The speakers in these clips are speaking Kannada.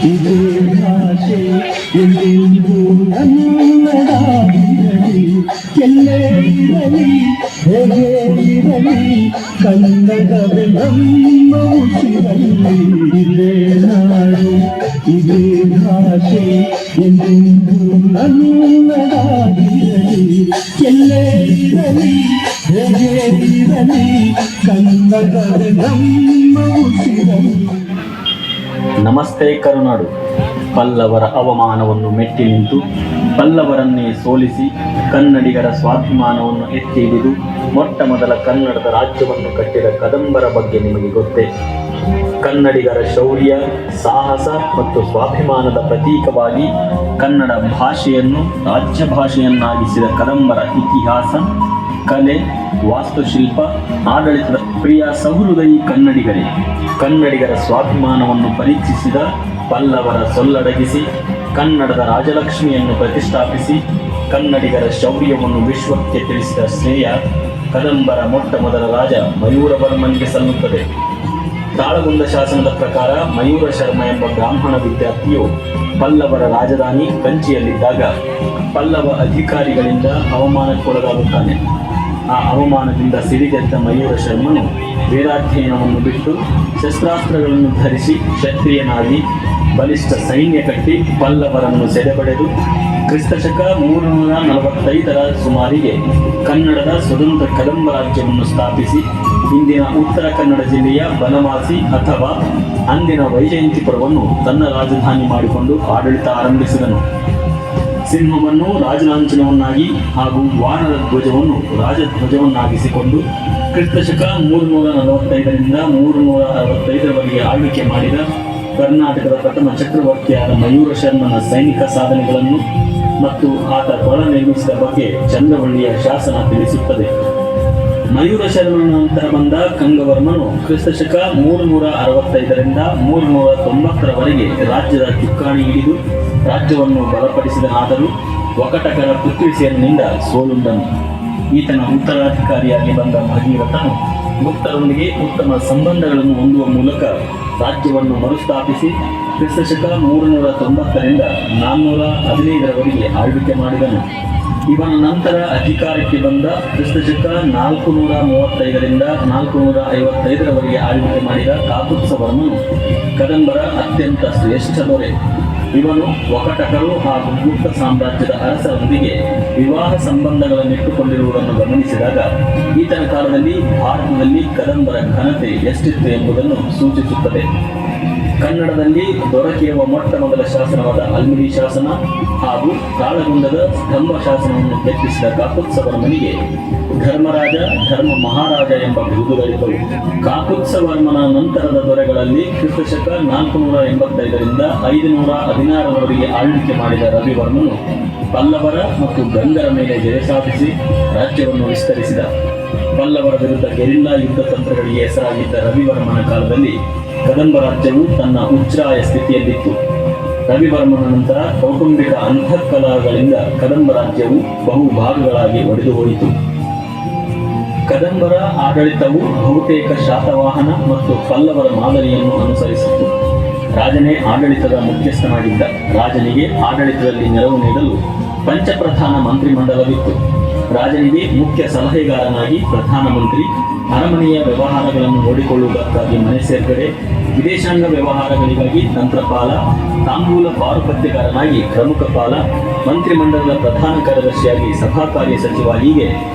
ಇದೇ ಭಾಷೆ ಎಂದೆಂದೂ ನನ್ನದಾಗಿರಲಿ, ಎಲ್ಲೇ ಇರಲಿ ಹೇಗೆ ಇರಲಿ ಕನ್ನಡವೇ ನಮ್ಮ ಉಸಿರಲ್ಲಿ. ಇದೇ ನಾಡು ಇದೇ ಭಾಷೆ ಎಂದೆಂದೂ ನನ್ನದಾಗಿರಲಿ, ಎಲ್ಲೇ ಇರಲಿ ಹೇಗೆ ಇರಲಿ ಕನ್ನಡವೇ ನಮ್ಮ ಉಸಿರಲ್ಲಿ. ನಮಸ್ತೆ ಕರುನಾಡು. ಪಲ್ಲವರ ಅವಮಾನವನ್ನು ಮೆಟ್ಟಿ ನಿಂತು ಪಲ್ಲವರನ್ನೇ ಸೋಲಿಸಿ ಕನ್ನಡಿಗರ ಸ್ವಾಭಿಮಾನವನ್ನು ಎತ್ತಿ ಹಿಡಿದು ಮೊಟ್ಟ ಮೊದಲ ಕನ್ನಡದ ರಾಜ್ಯವನ್ನು ಕಟ್ಟಿದ ಕದಂಬರ ಬಗ್ಗೆ ನಿಮಗೆ ಗೊತ್ತೇ? ಕನ್ನಡಿಗರ ಶೌರ್ಯ, ಸಾಹಸ ಮತ್ತು ಸ್ವಾಭಿಮಾನದ ಪ್ರತೀಕವಾಗಿ ಕನ್ನಡ ಭಾಷೆಯನ್ನು ರಾಜ್ಯ ಭಾಷೆಯನ್ನಾಗಿಸಿದ ಕದಂಬರ ಇತಿಹಾಸ, ಕಲೆ, ವಾಸ್ತುಶಿಲ್ಪ, ಆಡಳಿತದ ಪ್ರಿಯ ಸಹೃದಯಿ ಕನ್ನಡಿಗರೇ. ಕನ್ನಡಿಗರ ಸ್ವಾಭಿಮಾನವನ್ನು ಪರೀಕ್ಷಿಸಿದ ಪಲ್ಲವರ ಸೊಲ್ಲಡಗಿಸಿ ಕನ್ನಡದ ರಾಜಲಕ್ಷ್ಮಿಯನ್ನು ಪ್ರತಿಷ್ಠಾಪಿಸಿ ಕನ್ನಡಿಗರ ಶೌರ್ಯವನ್ನು ವಿಶ್ವಕ್ಕೆ ತಿಳಿಸಿದ ಶ್ರೇಯ ಕದಂಬರ ಮೊಟ್ಟ ಮೊದಲ ರಾಜ ಮಯೂರವರ್ಮನಿಗೆ ಸಲ್ಲುತ್ತದೆ. ತಾಳಗುಂದ ಶಾಸನದ ಪ್ರಕಾರ ಮಯೂರ ಶರ್ಮ ಎಂಬ ಬ್ರಾಹ್ಮಣ ವಿದ್ಯಾರ್ಥಿಯು ಪಲ್ಲವರ ರಾಜಧಾನಿ ಕಂಚಿಯಲ್ಲಿದ್ದಾಗ ಪಲ್ಲವ ಅಧಿಕಾರಿಗಳಿಂದ ಅವಮಾನಕ್ಕೊಳಗಾಗುತ್ತಾನೆ. ಆ ಅವಮಾನದಿಂದ ಸಿಡಿದೆದ್ದ ಮಯೂರ ಶರ್ಮನು ವೇದಾಧ್ಯಯನವನ್ನು ಬಿಟ್ಟು ಶಸ್ತ್ರಾಸ್ತ್ರಗಳನ್ನು ಧರಿಸಿ ಕ್ಷತ್ರಿಯನಾಗಿ ಬಲಿಷ್ಠ ಸೈನ್ಯ ಕಟ್ಟಿ ಪಲ್ಲವರನ್ನು ಸೆರೆಪಡೆದು ಕ್ರಿಸ್ತಶಕ 345ರ ಸುಮಾರಿಗೆ ಕನ್ನಡದ ಸ್ವತಂತ್ರ ಕದಂಬ ರಾಜ್ಯವನ್ನು ಸ್ಥಾಪಿಸಿ ಇಂದಿನ ಉತ್ತರ ಕನ್ನಡ ಜಿಲ್ಲೆಯ ಬನವಾಸಿ ಅಥವಾ ಅಂದಿನ ವೈಜಯಂತಿಪುರವನ್ನು ತನ್ನ ರಾಜಧಾನಿ ಮಾಡಿಕೊಂಡು ಆಡಳಿತ ಆರಂಭಿಸಿದನು. ಸಿಂಹವನ್ನು ರಾಜಲಾಂಛನವನ್ನಾಗಿ ಹಾಗೂ ವಾನರ ಧ್ವಜವನ್ನು ರಾಜಧ್ವಜವನ್ನಾಗಿಸಿಕೊಂಡು ಕ್ರಿಸ್ತಶಕ 345ರಿಂದ 365ರವರೆಗೆ ಆಳ್ವಿಕೆ ಮಾಡಿದ ಕರ್ನಾಟಕದ ಪ್ರಥಮ ಚಕ್ರವರ್ತಿಯಾದ ಮಯೂರ ಶರ್ಮನ ಸೈನಿಕ ಸಾಧನೆಗಳನ್ನು ಮತ್ತು ಆತ ಕೊಳ ನಿರ್ಮಿಸಿದ ಬಗ್ಗೆ ಚಂದ್ರವಳ್ಳಿಯ ಶಾಸನ ತಿಳಿಸುತ್ತದೆ. ಮಯೂರ ಶರ್ಮನ ನಂತರ ಬಂದ ಕಂಗವರ್ಮನು ಕ್ರಿಸ್ತಶಕ 365ರಿಂದ 390ರವರೆಗೆ ರಾಜ್ಯದ ಚುಕ್ಕಾಣಿ ಹಿಡಿದು ರಾಜ್ಯವನ್ನು ಬಲಪಡಿಸಿದನಾದರೂ ಒಕಟಕರ ಪುತ್ರಿಸೇನಿಂದ ಸೋಲುಂಡನು. ಈತನ ಉತ್ತರಾಧಿಕಾರಿಯಾಗಿ ಬಂದ ಭಗೀರಥನು ಗುಪ್ತರೊಂದಿಗೆ ಉತ್ತಮ ಸಂಬಂಧಗಳನ್ನು ಹೊಂದುವ ಮೂಲಕ ರಾಜ್ಯವನ್ನು ಮರುಸ್ಥಾಪಿಸಿ ಕ್ರಿಸ್ತಶಕ 390ರಿಂದ 415ರವರೆಗೆ ಆಳ್ವಿಕೆ ಮಾಡಿದನು. ಇವನ ನಂತರ ಅಧಿಕಾರಕ್ಕೆ ಬಂದ ಕ್ರಿಸ್ತಶಕ 435ರಿಂದ 455ರವರೆಗೆ ಆಳ್ವಿಕೆ ಮಾಡಿದ ಕಾಕುತ್ಸವರ್ಮನು ಕದಂಬರ ಅತ್ಯಂತ ಶ್ರೇಷ್ಠ ದೊರೆ. ಇವನು ಒಕಟಕರು ಹಾಗೂ ಗುಪ್ತ ಸಾಮ್ರಾಜ್ಯದ ಅರಸರೊಂದಿಗೆ ವಿವಾಹ ಸಂಬಂಧಗಳನ್ನಿಟ್ಟುಕೊಂಡಿರುವುದನ್ನು ಗಮನಿಸಿದಾಗ ಈತನ ಕಾಲದಲ್ಲಿ ಭಾರತದಲ್ಲಿ ಕದಂಬರ ಘನತೆ ಎಷ್ಟಿತ್ತು ಎಂಬುದನ್ನು ಸೂಚಿಸುತ್ತದೆ. ಕನ್ನಡದಲ್ಲಿ ದೊರಕಿರುವ ಮೊಟ್ಟ ಮೊದಲ ಶಾಸನವಾದ ಅಲ್ಮಿಡಿ ಶಾಸನ ಹಾಗೂ ತಾಳಗುಂದದ ಸ್ತಂಭ ಶಾಸನವನ್ನು ಕೆತ್ತಿಸಿದ ಕಾಕುತ್ಸವರ್ಮನಿಗೆ ಧರ್ಮರಾಜ, ಧರ್ಮ ಮಹಾರಾಜ ಎಂಬ ಬಿರುದುಗಳಿದ್ದವು. ಕಾಕುತ್ಸವರ್ಮನ ನಂತರದ ದೊರೆಗಳಲ್ಲಿ ಕ್ರಿಸ್ತಶಕ 485ರಿಂದ 516ರವರೆಗೆ ಆಳ್ವಿಕೆ ಮಾಡಿದ ರವಿವರ್ಮನು ಪಲ್ಲವರ ಮತ್ತು ಗಂಗರ ಮೇಲೆ ಜಯ ಸಾಧಿಸಿ ರಾಜ್ಯವನ್ನು ವಿಸ್ತರಿಸಿದ. ಪಲ್ಲವರ ವಿರುದ್ಧ ಗೆರಿಲ್ಲಾ ಯುದ್ಧ ತಂತ್ರಗಳಿಗೆ ಹೆಸರಾಗಿದ್ದ ರವಿವರ್ಮನ ಕಾಲದಲ್ಲಿ ಕದಂಬ ರಾಜ್ಯವು ತನ್ನ ಉಚ್ಛ್ರಾಯ ಸ್ಥಿತಿಯಲ್ಲಿತ್ತು. ರವಿವರ್ಮನ ನಂತರ ಕೌಟುಂಬಿಕ ಅಂತಃಕಲಹಗಳಿಂದ ಕದಂಬ ರಾಜ್ಯವು ಬಹು ಭಾಗಗಳಾಗಿ ಒಡೆದು ಹೋಯಿತು. ಕದಂಬರ ಆಡಳಿತವು ಬಹುತೇಕ ಶಾತವಾಹನ ಮತ್ತು ಪಲ್ಲವರ ಮಾದರಿಯನ್ನು ಅನುಸರಿಸಿತ್ತು. ರಾಜನೇ ಆಡಳಿತದ ಮುಖ್ಯಸ್ಥನಾಗಿದ್ದ. ರಾಜನಿಗೆ ಆಡಳಿತದಲ್ಲಿ ನೆರವು ನೀಡಲು ಪಂಚಪ್ರಧಾನ ಮಂತ್ರಿಮಂಡಲವಿತ್ತು. ರಾಜನಿಗೆ ಮುಖ್ಯ ಸಲಹೆಗಾರನಾಗಿ ಪ್ರಧಾನಮಂತ್ರಿ, ಅರಮನೆಯ ವ್ಯವಹಾರಗಳನ್ನು ನೋಡಿಕೊಳ್ಳುವುದಕ್ಕಾಗಿ ಮನೆ ಸೇರ್ಗಡೆ, ವಿದೇಶಾಂಗ ವ್ಯವಹಾರಗಳಿಗಾಗಿ ತಂತ್ರಪಾಲ, ತಾಂಬೂಲ ಪಾರುಪತ್ಯಗಾರನಾಗಿ ಪ್ರಮುಖ ಪಾಲ, ಮಂತ್ರಿಮಂಡಲದ ಪ್ರಧಾನ ಕಾರ್ಯದರ್ಶಿಯಾಗಿ ಸಭಾ ಕಾರ್ಯ ಸಚಿವ, ಹೀಗೆ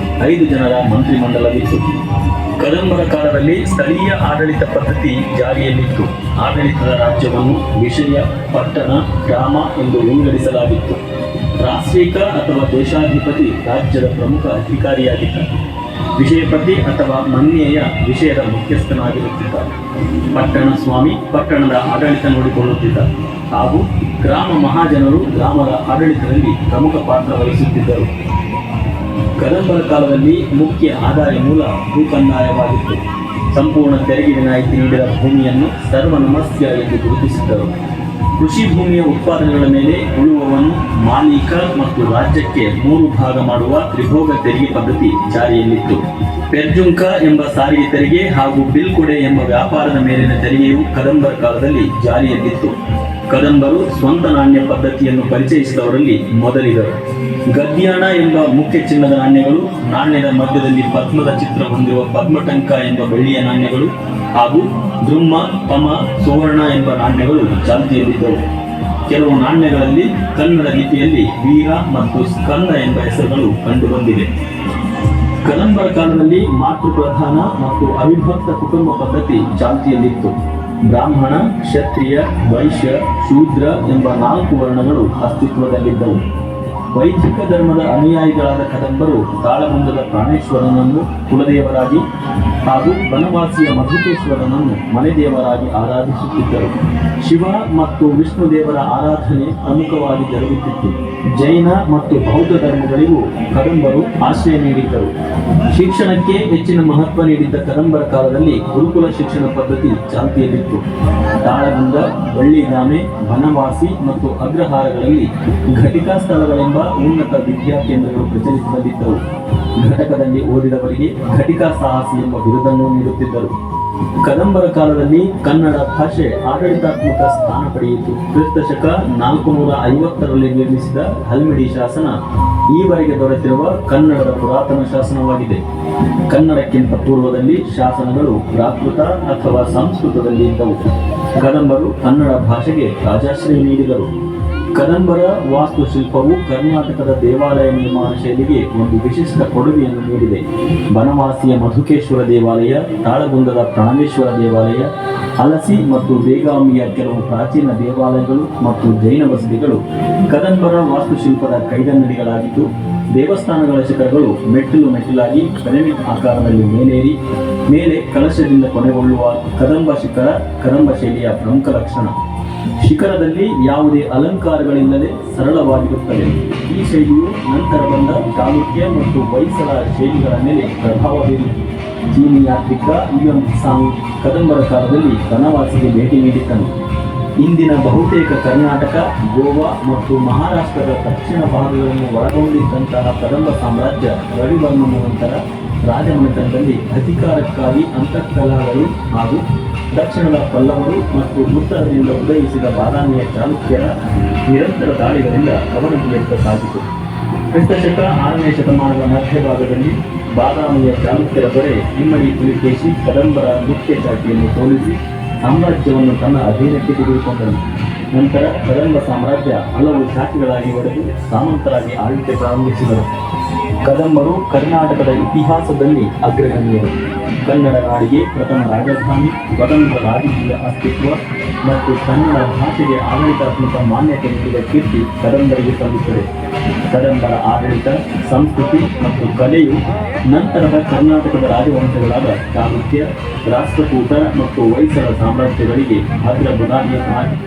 5 ಜನರ ಮಂತ್ರಿಮಂಡಲವಿತ್ತು. ಕದಂಬರ ಕಾಲದಲ್ಲಿ ಸ್ಥಳೀಯ ಆಡಳಿತ ಪದ್ಧತಿ ಜಾರಿಯಲ್ಲಿತ್ತು. ಆಡಳಿತದ ರಾಜ್ಯವನ್ನು ವಿಷಯ, ಪಟ್ಟಣ, ಗ್ರಾಮ ಎಂದು ವಿಂಗಡಿಸಲಾಗಿತ್ತು. ರಾಷ್ಟ್ರೀಕ ಅಥವಾ ದೇಶಾಧಿಪತಿ ರಾಜ್ಯದ ಪ್ರಮುಖ ಅಧಿಕಾರಿಯಾಗಿದ್ದ. ವಿಷಯಪತಿ ಅಥವಾ ಮನ್ಯೆಯ ವಿಷಯದ ಮುಖ್ಯಸ್ಥನಾಗಿರುತ್ತಿದ್ದ. ಪಟ್ಟಣ ಸ್ವಾಮಿ ಪಟ್ಟಣದ ಆಡಳಿತ ನೋಡಿಕೊಳ್ಳುತ್ತಿದ್ದ ಹಾಗೂ ಗ್ರಾಮ ಮಹಾಜನರು ಗ್ರಾಮದ ಆಡಳಿತದಲ್ಲಿ ಪ್ರಮುಖ ಪಾತ್ರ ವಹಿಸುತ್ತಿದ್ದರು. ಕದಂಬರ ಕಾಲದಲ್ಲಿ ಮುಖ್ಯ ಆದಾಯ ಮೂಲ ಭೂಕಂದಾಯವಾಗಿತ್ತು. ಸಂಪೂರ್ಣ ತೆರಿಗೆ ವಿನಾಯಿತಿ ನೀಡಿದ ಭೂಮಿಯನ್ನು ಸರ್ವನಮಸ್ಯ ಎಂದು ಗುರುತಿಸಿದ್ದರು. ಕೃಷಿ ಭೂಮಿಯ ಉತ್ಪಾದನೆಗಳ ಮೇಲೆ ಉಳುವವನು ಮಾಲೀಕ ಮತ್ತು ರಾಜ್ಯಕ್ಕೆ 3 ಭಾಗ ಮಾಡುವ ತ್ರಿಭೋಗ ತೆರಿಗೆ ಪದ್ಧತಿ ಜಾರಿಯಲ್ಲಿತ್ತು. ಪೆರ್ಜುಂಕ ಎಂಬ ಸಾರಿಗೆ ತೆರಿಗೆ ಹಾಗೂ ಬಿಲ್ಕೊಡೆ ಎಂಬ ವ್ಯಾಪಾರದ ಮೇಲಿನ ತೆರಿಗೆಯು ಕದಂಬರ ಕಾಲದಲ್ಲಿ ಜಾರಿಯಲ್ಲಿತ್ತು. ಕದಂಬರು ಸ್ವಂತ ನಾಣ್ಯ ಪದ್ಧತಿಯನ್ನು ಪರಿಚಯಿಸಿದವರಲ್ಲಿ ಮೊದಲಿಗರು. ಗದ್ಯಾಣ ಎಂಬ ಮುಖ್ಯ ಚಿನ್ನದ ನಾಣ್ಯಗಳು, ನಾಣ್ಯದ ಮಧ್ಯದಲ್ಲಿ ಪದ್ಮದ ಚಿತ್ರ ಹೊಂದಿರುವ ಪದ್ಮಟಂಕ ಎಂಬ ಬೆಳ್ಳಿಯ ನಾಣ್ಯಗಳು ಹಾಗೂ ದ್ರುಮ್ಮ, ತಮ, ಸುವರ್ಣ ಎಂಬ ನಾಣ್ಯಗಳು ಚಾಲ್ತಿಯಲ್ಲಿದ್ದವು. ಕೆಲವು ನಾಣ್ಯಗಳಲ್ಲಿ ಕನ್ನಡ ಲಿಪಿಯಲ್ಲಿ ವೀರ ಮತ್ತು ಸ್ಕಂದ ಎಂಬ ಹೆಸರುಗಳು ಕಂಡುಬಂದಿವೆ. ಕದಂಬರ ಕಾಲದಲ್ಲಿ ಮಾತೃಪ್ರಧಾನ ಮತ್ತು ಅವಿಭಕ್ತ ಕುಟುಂಬ ಪದ್ಧತಿ ಚಾಲ್ತಿಯಲ್ಲಿತ್ತು. ಬ್ರಾಹ್ಮಣ, ಕ್ಷತ್ರಿಯ, ವೈಶ್ಯ, ಶೂದ್ರ ಎಂಬ 4 ವರ್ಣಗಳು ಅಸ್ತಿತ್ವದಲ್ಲಿದ್ದವು. ವೈದಿಕ ಧರ್ಮದ ಅನುಯಾಯಿಗಳಾದ ಕದಂಬರು ತಾಳಗುಂದದ ಪ್ರಾಣೇಶ್ವರನನ್ನು ಕುಲದೇವರಾಗಿ ಹಾಗೂ ಬನವಾಸಿಯ ಮಧುಕೇಶ್ವರನನ್ನು ಮನೆದೇವರಾಗಿ ಆರಾಧಿಸುತ್ತಿದ್ದರು. ಶಿವ ಮತ್ತು ವಿಷ್ಣು ದೇವರ ಆರಾಧನೆ ಪ್ರಮುಖವಾಗಿ ಜರುಗುತ್ತಿತ್ತು. ಜೈನ ಮತ್ತು ಬೌದ್ಧ ಧರ್ಮಗಳಿಗೂ ಕದಂಬರು ಆಶ್ರಯ ನೀಡಿದ್ದರು. ಶಿಕ್ಷಣಕ್ಕೆ ಹೆಚ್ಚಿನ ಮಹತ್ವ ನೀಡಿದ್ದ ಕದಂಬರ ಕಾಲದಲ್ಲಿ ಗುರುಕುಲ ಶಿಕ್ಷಣ ಪದ್ಧತಿ ಚಾಲ್ತಿಯಲ್ಲಿತ್ತು. ತಾಳಗುಂದ, ಬಳ್ಳಿಗಾಮೆ, ಬನವಾಸಿ ಮತ್ತು ಅಗ್ರಹಾರಗಳಲ್ಲಿ ಘಟಿಕಾ ಸ್ಥಳಗಳೆಂಬ ಉನ್ನತ ವಿದ್ಯಾ ಕೇಂದ್ರಗಳು ಪ್ರಚಲಿತದಲ್ಲಿದ್ದವು. ಘಟಕದಲ್ಲಿ ಓದಿದವರಿಗೆ ಘಟಿಕಾ ಸಾಹಸಿ ಎಂಬ ಬಿರುದನ್ನು ನೀಡುತ್ತಿದ್ದರು. ಕದಂಬರ ಕಾಲದಲ್ಲಿ ಕನ್ನಡ ಭಾಷೆ ಆಡಳಿತಾತ್ಮಕ ಸ್ಥಾನ ಪಡೆಯಿತು. ಕ್ರಿಸ್ತಶಕ 450ರಲ್ಲಿ ನಿರ್ಮಿಸಿದ ಹಲ್ಮಿಡಿ ಶಾಸನ ಈವರೆಗೆ ದೊರೆತಿರುವ ಕನ್ನಡದ ಪುರಾತನ ಶಾಸನವಾಗಿದೆ. ಕನ್ನಡಕ್ಕಿಂತ ಪೂರ್ವದಲ್ಲಿ ಶಾಸನಗಳು ಪ್ರಾಕೃತ ಅಥವಾ ಸಂಸ್ಕೃತದಲ್ಲಿ ಇದ್ದವು. ಕದಂಬರು ಕನ್ನಡ ಭಾಷೆಗೆ ರಾಜಾಶ್ರಯ ನೀಡಿದರು. ಕದಂಬರ ವಾಸ್ತುಶಿಲ್ಪವು ಕರ್ನಾಟಕದ ದೇವಾಲಯ ನಿರ್ಮಾಣ ಶೈಲಿಗೆ ಒಂದು ವಿಶಿಷ್ಟ ಕೊಡುಗೆಯನ್ನು ನೀಡಿದೆ. ಬನವಾಸಿಯ ಮಧುಕೇಶ್ವರ ದೇವಾಲಯ, ತಾಳಗುಂದದ ಪ್ರಾಣೇಶ್ವರ ದೇವಾಲಯ, ಹಲಸಿ ಮತ್ತು ಬೇಗಾಮಿಯ ಕೆಲವು ಪ್ರಾಚೀನ ದೇವಾಲಯಗಳು ಮತ್ತು ಜೈನ ಬಸದಿಗಳು ಕದಂಬರ ವಾಸ್ತುಶಿಲ್ಪದ ಕೈಗನ್ನಡಿಗಳಾಗಿದ್ದು, ದೇವಸ್ಥಾನಗಳ ಶಿಖರಗಳು ಮೆಟ್ಟಿಲಾಗಿ ಪಿರಮಿಡ್ ಆಕಾರದಲ್ಲಿ ಮೇಲೇರಿ ಮೇಲೆ ಕಲಶದಿಂದ ಕೊನೆಗೊಳ್ಳುವ ಕದಂಬ ಶಿಖರ ಕದಂಬ ಶೈಲಿಯ ಪ್ರಮುಖ ಲಕ್ಷಣ. ಶಿಖರದಲ್ಲಿ ಯಾವುದೇ ಅಲಂಕಾರಗಳಿಲ್ಲದೆ ಸರಳವಾಗಿರುತ್ತದೆ. ಈ ಶೈಲಿಯು ನಂತರ ಬಂದ ಚಾಲುಕ್ಯ ಮತ್ತು ಹೊಯ್ಸಳ ಶೈಲಿಗಳ ಮೇಲೆ ಪ್ರಭಾವ ಬೀರಿತು. ಚೀನಿ ಯಾತ್ರಿಕ ಯುಯನ್ ಸಾಂಗ್ ಕದಂಬರ ಕಾಲದಲ್ಲಿ ಬನವಾಸಿಗೆ ಭೇಟಿ ನೀಡಿದ್ದನು. ಇಂದಿನ ಬಹುತೇಕ ಕರ್ನಾಟಕ, ಗೋವಾ ಮತ್ತು ಮಹಾರಾಷ್ಟ್ರದ ದಕ್ಷಿಣ ಭಾಗಗಳನ್ನು ಒಳಗೊಂಡಿದ್ದಂತಹ ಕದಂಬ ಸಾಮ್ರಾಜ್ಯ ರವಿವರ್ಮನ ನಂತರ ರಾಜಮನೆತನದಲ್ಲಿ ಅಧಿಕಾರಕ್ಕಾಗಿ ಅಂತಃಕಲಹಗಳು ಹಾಗೂ ದಕ್ಷಿಣದ ಪಲ್ಲವರು ಮತ್ತು ಉತ್ತರದಿಂದ ಉದಯಿಸಿದ ಬಾದಾಮಿಯ ಚಾಲುಕ್ಯರ ನಿರಂತರ ದಾಳಿಗಳಿಂದ ಅವನತಿಯತ್ತ ಸಾಗಿತು. ಕ್ರಿಸ್ತಶಕ 6ನೇ ಶತಮಾನದ ಮಧ್ಯಭಾಗದಲ್ಲಿ ಬಾದಾಮಿಯ ಚಾಲುಕ್ಯರ ದೊರೆ ಇಮ್ಮಡಿ ಪುಲಿಕೇಶಿ ಕದಂಬರ ಮುಖ್ಯ ಚಾಟಿಯನ್ನು ಸೋಲಿಸಿ ಸಾಮ್ರಾಜ್ಯವನ್ನು ತನ್ನ ಅಧೀನಕ್ಕೆ ತೆಗೆದುಕೊಂಡನು. ನಂತರ ಕದಂಬ ಸಾಮ್ರಾಜ್ಯ ಹಲವು ಶಾಖೆಗಳಾಗಿ ಒಡೆದು ಸಾಮಂತರಾಗಿ ಆಳ್ವಿಕೆ ಪ್ರಾರಂಭಿಸಿದರು. ಕದಂಬರು ಕರ್ನಾಟಕದ ಇತಿಹಾಸದಲ್ಲಿ ಅಗ್ರಗಣ್ಯರು. ಕನ್ನಡ ನಾಡಿಗೆ ಪ್ರಥಮ ರಾಜಧಾನಿ, ಸ್ವತಂತ್ರ ರಾಜಕೀಯ ಅಸ್ತಿತ್ವ ಮತ್ತು ಕನ್ನಡ ಭಾಷೆಗೆ ಆಡಳಿತಾತ್ಮಕ ಮಾನ್ಯತೆ ನೀಡಿದ ಕೀರ್ತಿ ಕದಂಬರಿಗೆ ಸಲ್ಲುತ್ತದೆ. ಕದಂಬರ ಆಡಳಿತ, ಸಂಸ್ಕೃತಿ ಮತ್ತು ಕಲೆಯು ನಂತರದ ಕರ್ನಾಟಕದ ರಾಜವಂಶಗಳಾದ ಚಾಲುಕ್ಯ, ರಾಷ್ಟ್ರಕೂಟ ಮತ್ತು ಹೊಯ್ಸಳ ಸಾಮ್ರಾಜ್ಯಗಳಿಗೆ ಭದ್ರ ಬುನಾದಿಯನ್ನಾಗಿ